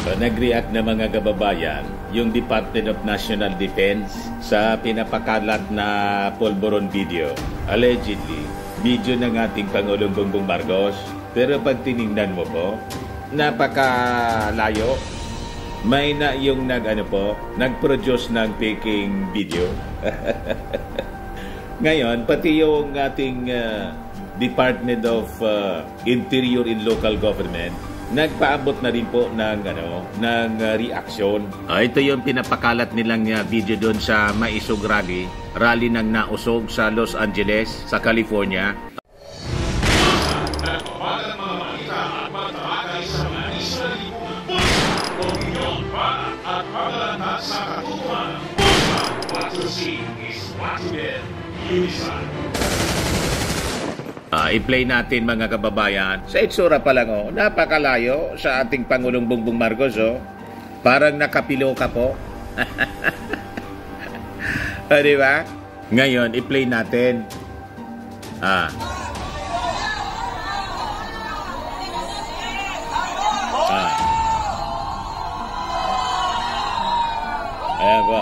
So, nag-react na mga kababayan yung Department of National Defense sa pinapakalat na polvoron video. Allegedly, video ng ating Pangulong Bongbong Marcos. Pero pag tinignan mo po, napakalayo. May na yung nag-produce ng faking video. Ngayon, pati yung ating Department of Interior and Local Government, nagpaabot na rin po ng reaction. Ito yung pinapakalat nilang video doon sa Maisog Rally ng nausog sa Los Angeles, sa California. I-play natin mga kababayan. Sa itsura pa lang, napakalayo sa ating Pangulong Bongbong Marcos. Parang nakapilo ka po. Di ba? Ngayon, i-play natin. Ayan po.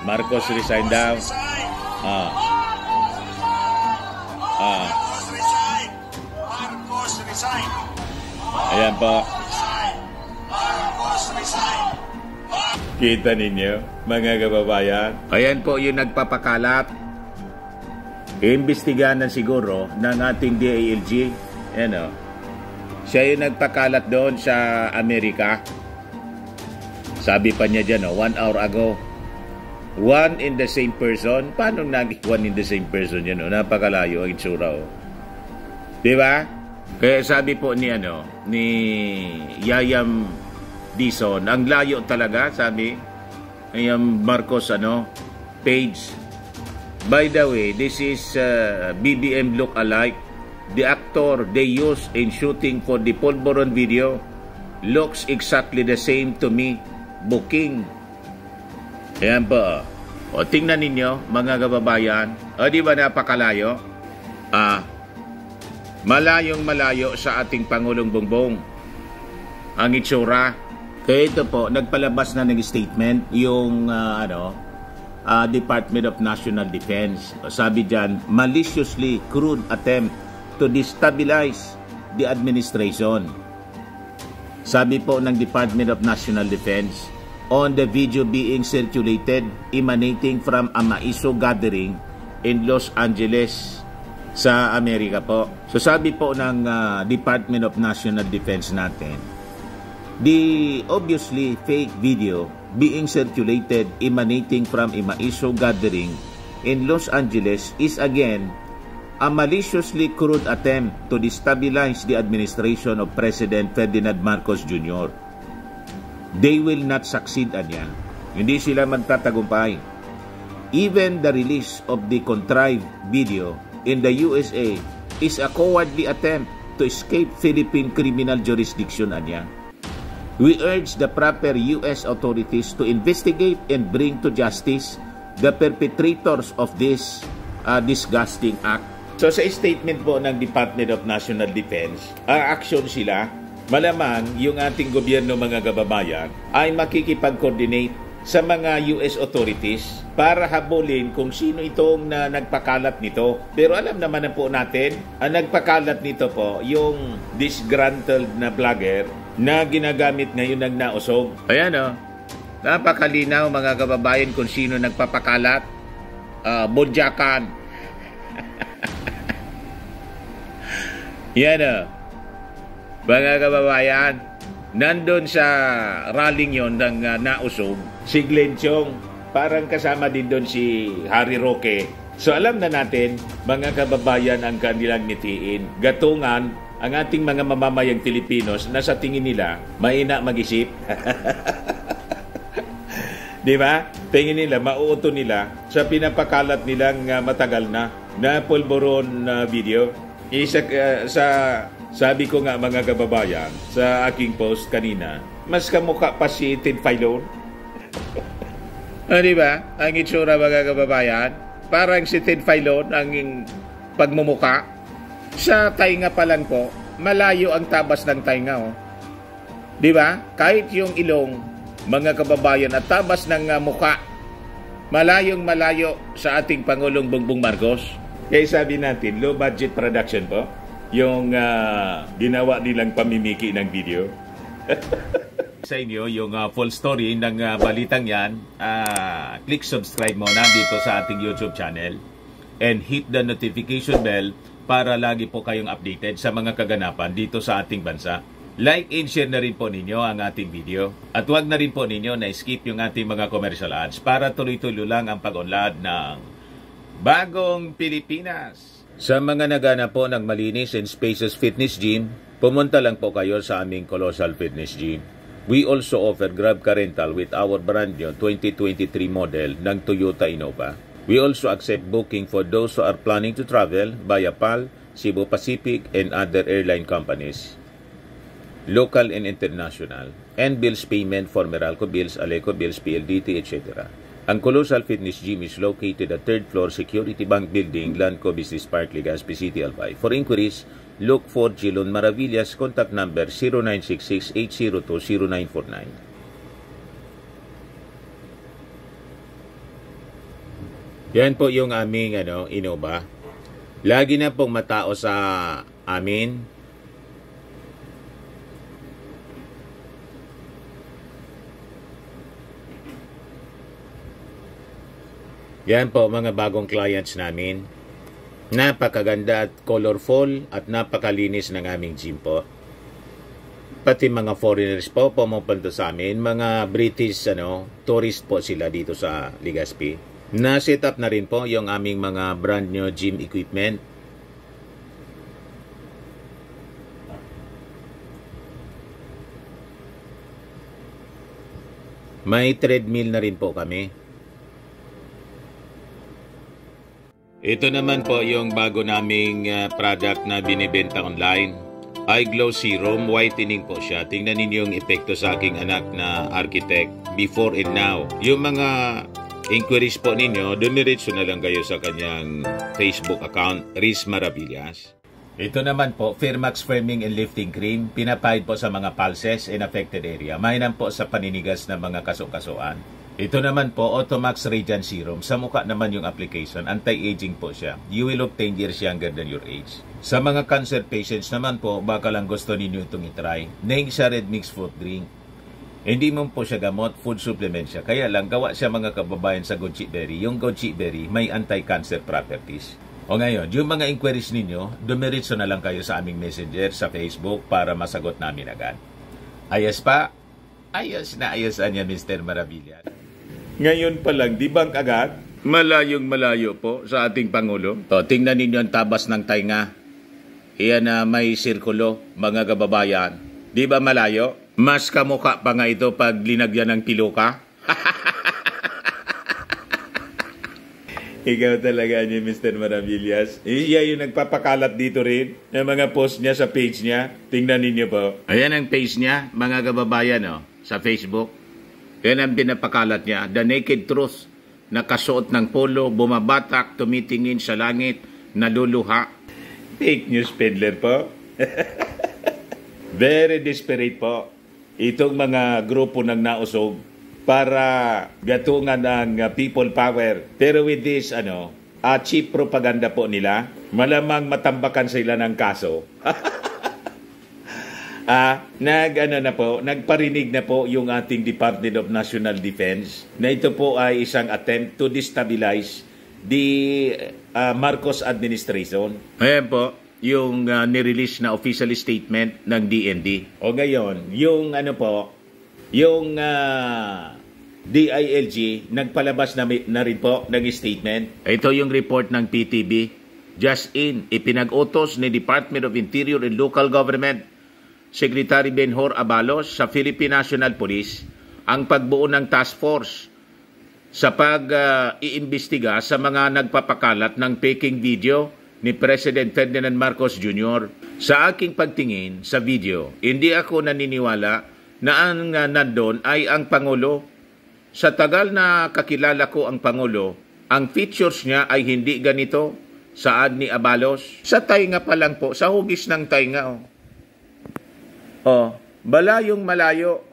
Marcos resign daw. Marcos resign. Ayan po. Marcos resign. Kita ninyo, mga kababayan. Ayan po yung nagpapakalat. Iimbestigahan siguro ng ating DILG. Ayan o. Siya yung nagpakalat doon sa Amerika. Sabi pa niya dyan, 1 hour ago. One in the same person. Paano naging one in the same person yan? Napakalayo ang itsura. Diba? Kaya sabi po ni Yayam Dizon, ang layo talaga, sabi. Ayam Marcos page. By the way, this is BBM look-alike. The actor they used in shooting for the polvoron video looks exactly the same to me. Booking. Ayan po. O, tingnan ninyo, mga kababayan. O, di ba napakalayo? Malayong-malayo sa ating Pangulong Bongbong ang itsura. Kaya ito po, nagpalabas na ng statement yung Department of National Defense. Sabi dyan, maliciously crude attempt to destabilize the administration. Sabi po ng Department of National Defense, on the video being circulated emanating from a Maisog gathering in Los Angeles sa Amerika po. So sabi po ng Department of National Defense natin, the obviously fake video being circulated emanating from a Maisog gathering in Los Angeles is again a maliciously crude attempt to destabilize the administration of President Ferdinand Marcos Jr. They will not succeed, anya. Hindi sila magtatagumpay. Even the release of the contrived video in the USA is a cowardly attempt to escape Philippine criminal jurisdiction, anya. We urge the proper US authorities to investigate and bring to justice the perpetrators of this disgusting act. So sa statement po ng Department of National Defense, action sila. Malamang yung ating gobyerno, mga kababayan, ay makikipag-coordinate sa mga US authorities para habulin kung sino itong nagpakalat nito. Pero alam naman na po natin, ang nagpakalat nito po, yung disgruntled na vlogger na ginagamit ngayon ng nausog. Ayan napakalinaw, mga kababayan, kung sino nagpapakalat. Bodyakan. Yan mga kababayan, nandun sa rallying yon ng nausog, si Glenn Chong, parang kasama din doon si Harry Roque. So alam na natin, mga kababayan, ang kanilang nitiin. Gatungan ang ating mga mamamayang Pilipinos na sa tingin nila, mahina mag-isip. Di ba? Tingin nila, mauuto nila sa pinapakalat nilang matagal na polvoron video. Sabi ko nga, mga kababayan, sa aking post kanina, mas kamukha pa si Ted Filon. Di ba? Ang itsura, mga kababayan, parang si Ted Filon ang pagmumuka. Sa tainga pa lang po, malayo ang tabas ng tainga. Di ba? Kahit yung ilong, mga kababayan, at tabas ng muka, malayong malayo sa ating Pangulong Bongbong Marcos. Kaya sabi natin, low budget production po, yung ginawa nilang pamimiki ng video. Sa inyo, yung full story ng balitang yan, click subscribe muna dito sa ating YouTube channel and hit the notification bell para lagi po kayong updated sa mga kaganapan dito sa ating bansa. Like and share na rin po ninyo ang ating video. At huwag na rin po ninyo na skip yung ating mga commercial ads para tuloy-tuloy lang ang pag-unlad ng Bagong Pilipinas. Sa mga nagana po ng malinis and spacious fitness gym, pumunta lang po kayo sa aming Colossal Fitness Gym. We also offer Grab Car Rental with our brand new 2023 model ng Toyota Innova. We also accept booking for those who are planning to travel via PAL, Cebu Pacific, and other airline companies, local and international, and bills payment for Meralco Bills, Aleco Bills, PLDT, etc. Ang Colossal Fitness Gym is located at 3rd floor Security Bank Building, Lanco Business Park, Legazpi City, Albay. For inquiries, look for Jilon Maravillas, contact number 0966-802-0949. Yan po yung aming Innova. Lagi na pong matao sa amin. Yan po mga bagong clients namin. Napakaganda at colorful at napakalinis ng aming gym po. Pati mga foreigners po pumupunta sa amin, mga British tourist po sila dito sa Legazpi. Na-set up na rin po yung aming mga brand new gym equipment. May treadmill na rin po kami. Ito naman po yung bago naming product na binibenta online. Eye Glow Serum, whitening po siya. Tingnan ninyo yung epekto sa aking anak na architect before and now. Yung mga inquiries po ninyo, dumiretso na lang kayo sa kanyang Facebook account, Riz Maravillas. Ito naman po, Firmax Firming and Lifting Cream, pinapahid po sa mga pulses in affected area. Mainam po sa paninigas ng mga kaso-kasuan. Ito naman po, Automax Radiant Serum. Sa mukha naman yung application, anti-aging po siya. You will look 10 years younger than your age. Sa mga cancer patients naman po, baka lang gusto ninyo itong itry. Naing siya red mixed fruit drink. Hindi mo po siya gamot, food supplement siya. Kaya lang, gawa siya mga kababayan sa goji berry. Yung goji berry may anti-cancer properties. O ngayon, yung mga inquiries ninyo, dumiritso na lang kayo sa aming messenger sa Facebook para masagot namin agad. Ayos pa? Ayos na ayos niya, Mr. Maravillas. Ngayon pa lang, di bang agad? Malayong malayo po sa ating Pangulo. O, tingnan ninyo ang tabas ng tainga. Iyan na may sirkulo, mga kababayan. Di ba malayo? Mas kamukha pa nga ito pag linagyan ng piluka. Ikaw talaga niya, Mr. Maravillas. Iya yung nagpapakalat dito rin ng mga post niya sa page niya. Tingnan ninyo po. Ayan ang page niya, mga kababayan, sa Facebook. Yan ang pinapakalat niya. The Naked Truth. Nakasuot ng polo, bumabatak, tumitingin sa langit, naluluha. Fake news peddler po. Very desperate po. Itong mga grupo ng nausog para gatungan ng people power. Pero with this, cheap propaganda po nila, malamang matambakan sila ng kaso. Nagparinig na po yung ating Department of National Defense na ito po ay isang attempt to destabilize the Marcos administration. Ayan po, yung nirelease na official statement ng DND. O ngayon, yung DILG nagpalabas na rin po ng statement. Ito yung report ng PTB. Just in, ipinag-utos ni Department of Interior and Local Government Secretary Benhur Abalos sa Philippine National Police ang pagbuo ng task force sa pag-iimbestiga sa mga nagpapakalat ng faking video ni President Ferdinand Marcos Jr. Sa aking pagtingin sa video, hindi ako naniniwala na ang nandun ay ang Pangulo. Sa tagal na kakilala ko ang Pangulo, ang features niya ay hindi ganito sa ad ni Abalos. Sa tainga pa lang po, sa hugis ng tainga. Malayong malayo.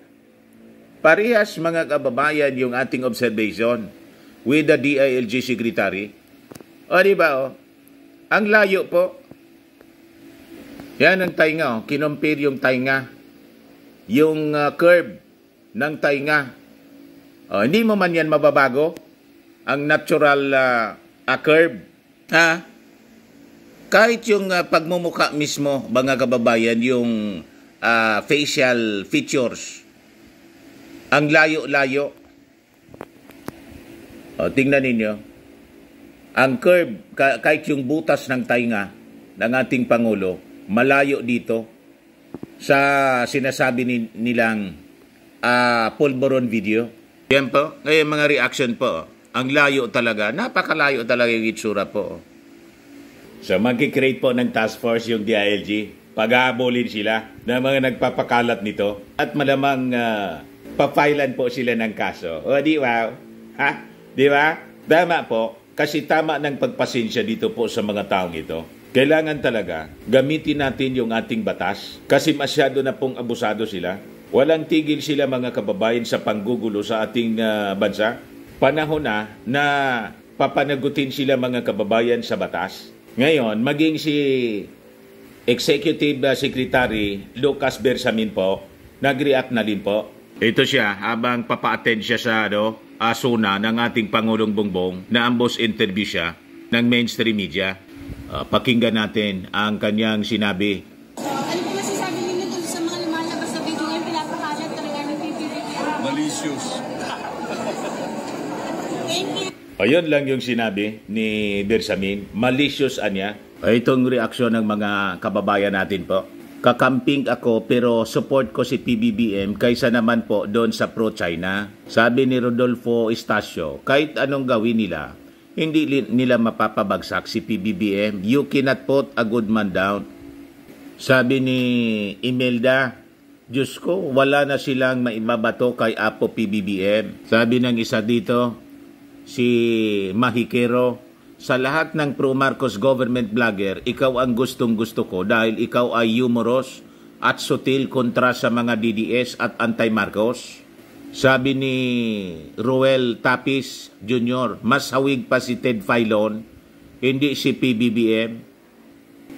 Parehas mga kababayan yung ating observation with the DILG Secretary. O di ba ang layo po. Yan ang tainga Kinumpir yung tainga. Yung curve ng tainga. Hindi mo man yan mababago. Ang natural curve. Kahit yung pagmumukha mismo, mga kababayan, yung facial features. Ang layo-layo. Tingnan ninyo. Ang curve, kahit yung butas ng tainga ng ating Pangulo, malayo dito sa sinasabi nilang pulburon video. Yan po. Ngayon mga reaction po. Ang layo talaga. Napakalayo talaga yung itsura po. So magkikreate po ng task force yung DILG. Pag-aabolin sila ng mga nagpapakalat nito. At malamang papailan po sila ng kaso. O di ba? Di ba? Tama po. Kasi tama ng pagpasensya dito po sa mga taong ito. Kailangan talaga gamitin natin yung ating batas. Kasi masyado na pong abusado sila. Walang tigil sila mga kababayan sa panggugulo sa ating bansa. Panahon na papanagutin sila mga kababayan sa batas. Ngayon, maging si Executive Secretary Lucas Bersamin po, nag-react na din po. Ito siya, habang papa-attend siya sa asuna ng ating Pangulong Bongbong, na ambos interview siya ng mainstream media. Pakinggan natin ang kanyang sinabi. Ano po masasabi ninyo dun sa mga lumalabas na video ngayon, pinapakalat talaga ng PBBM? Malicious. Thank you. Ayun lang yung sinabi ni Bersamin. Malicious anya. Itong reaksyon ng mga kababayan natin po. Kakamping ako pero support ko si PBBM kaysa naman po doon sa pro-China. Sabi ni Rodolfo Estacio, kahit anong gawin nila, hindi nila mapapabagsak si PBBM. You cannot put a good man down. Sabi ni Imelda, Diyos ko, wala na silang maibabato kay Apo PBBM. Sabi ng isa dito, si Mahikero, sa lahat ng pro-Marcos government vlogger, ikaw ang gustong-gusto ko dahil ikaw ay humorous at sutil kontra sa mga DDS at anti-Marcos. Sabi ni Ruel Tapis Jr., mas hawig pa si Ted Filon, hindi si PBBM.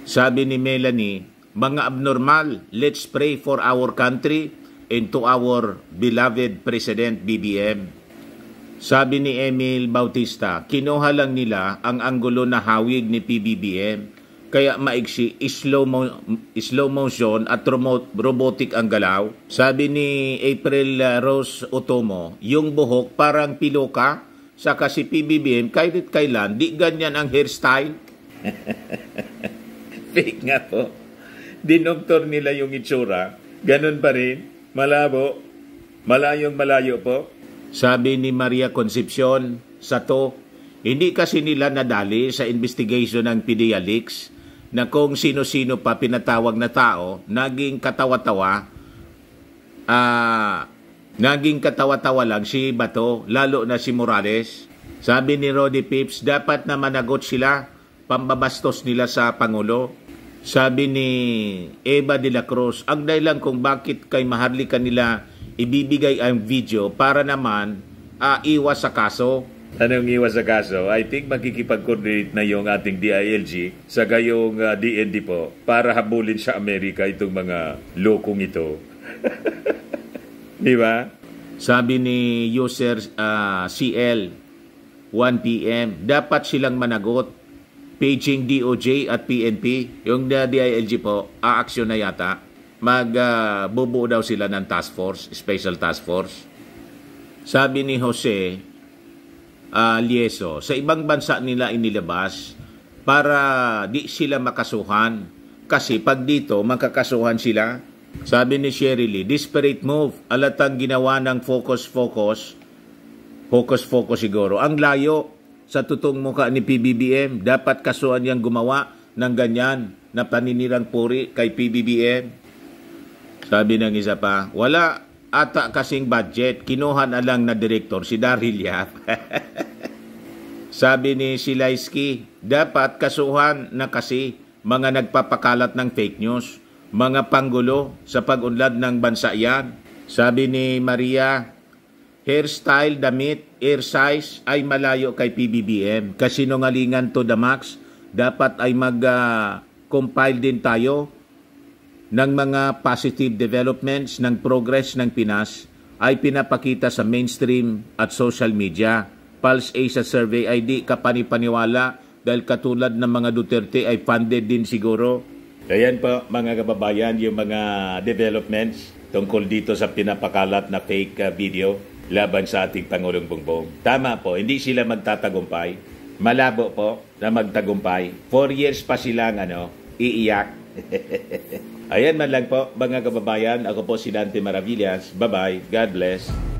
Sabi ni Melanie, mga abnormal, let's pray for our country and to our beloved President BBM. Sabi ni Emil Bautista, kinuha lang nila ang anggulo na hawig ni PBBM, kaya maiksi, slow motion at robotic ang galaw. Sabi ni April Rose Otomo, yung buhok parang piloka, saka si PBBM kahit kailan, di ganyan ang hairstyle. Fake nga po. Dinoktor nila yung itsura, ganun pa rin, malabo, malayong malayo po. Sabi ni Maria Concepcion Sato, hindi kasi nila nadali sa investigation ng PDEA leaks na kung sino-sino pa pinatawag na tao, naging katawa-tawa lang si Bato, lalo na si Morales. Sabi ni Roddy Pips, dapat na managot sila, pambabastos nila sa Pangulo. Sabi ni Eva de la Cruz, ang dahilan kung bakit kay Maharlika nila ibibigay ang video para naman iwas sa kaso. Anong iwas sa kaso? I think makikipag-coordinate na yung ating DILG sa gayong DND po para habulin sa Amerika itong mga lokong ito. Di ba? Sabi ni user CL 1 PM, dapat silang managot. Paging DOJ at PNP, yung DILG po, aaksyon na yata. Magbubuo daw sila ng task force, special task force. Sabi ni Jose Lieso, sa ibang bansa nila inilabas para di sila makasuhan. Kasi pag dito, makakasuhan sila. Sabi ni Sherry Lee, desperate move, alatang ginawa ng focus siguro. Ang layo sa tutong muka ni PBBM, dapat kasuhan niyang gumawa ng ganyan na paninirang puri kay PBBM. Sabi ng isa pa, wala ata kasing budget, kinuha na lang na direktor si Daryl Yap. Sabi ni Silaisky, dapat kasuhan na kasi mga nagpapakalat ng fake news. mga panggulo sa pag-unlad ng bansa yan. Sabi ni Maria, hairstyle, damit, ear size ay malayo kay PBBM. Kasinungalingan to the max. Dapat ay mag-compile din tayo ng mga positive developments ng progress ng Pinas ay pinapakita sa mainstream at social media. Pulse Asia Survey ay di kapanipaniwala dahil katulad ng mga Duterte ay funded din siguro. Ayan po mga kababayan yung mga developments tungkol dito sa pinapakalat na fake video laban sa ating Pangulong Bongbong. Tama po, hindi sila magtatagumpay. Malabo po na magtagumpay. 4 years pa silang iiyak. Ayan man lang po mga kababayan. Ako po si Dante Maravillas. Bye-bye. God bless.